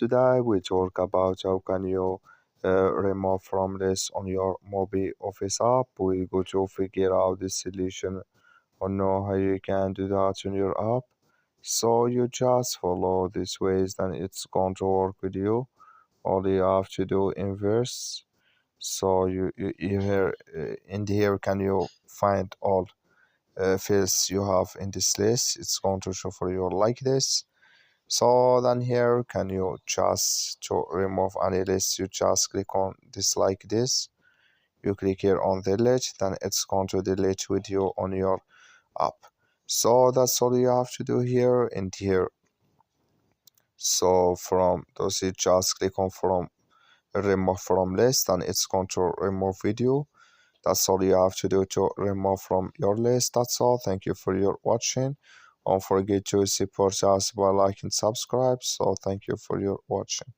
today we talk about how can you remove from this on your MobiOffice app. We go to figure out the solution or know how you can do that on your app. So you just follow these ways, then it's going to work with you. All you have to do inverse. So you here in here can you find all fields you have in this list. It's going to show for you like this. So then here can you just to remove any list, you just click on this like this. You click here on delete, then it's going to delete with you on your app. So that's all you have to do here and here. So from those you just click on from remove from list, and it's going to remove video. That's all you have to do to remove from your list. That's all. Thank you for your watching. Don't forget to support us by like and subscribe. So thank you for your watching.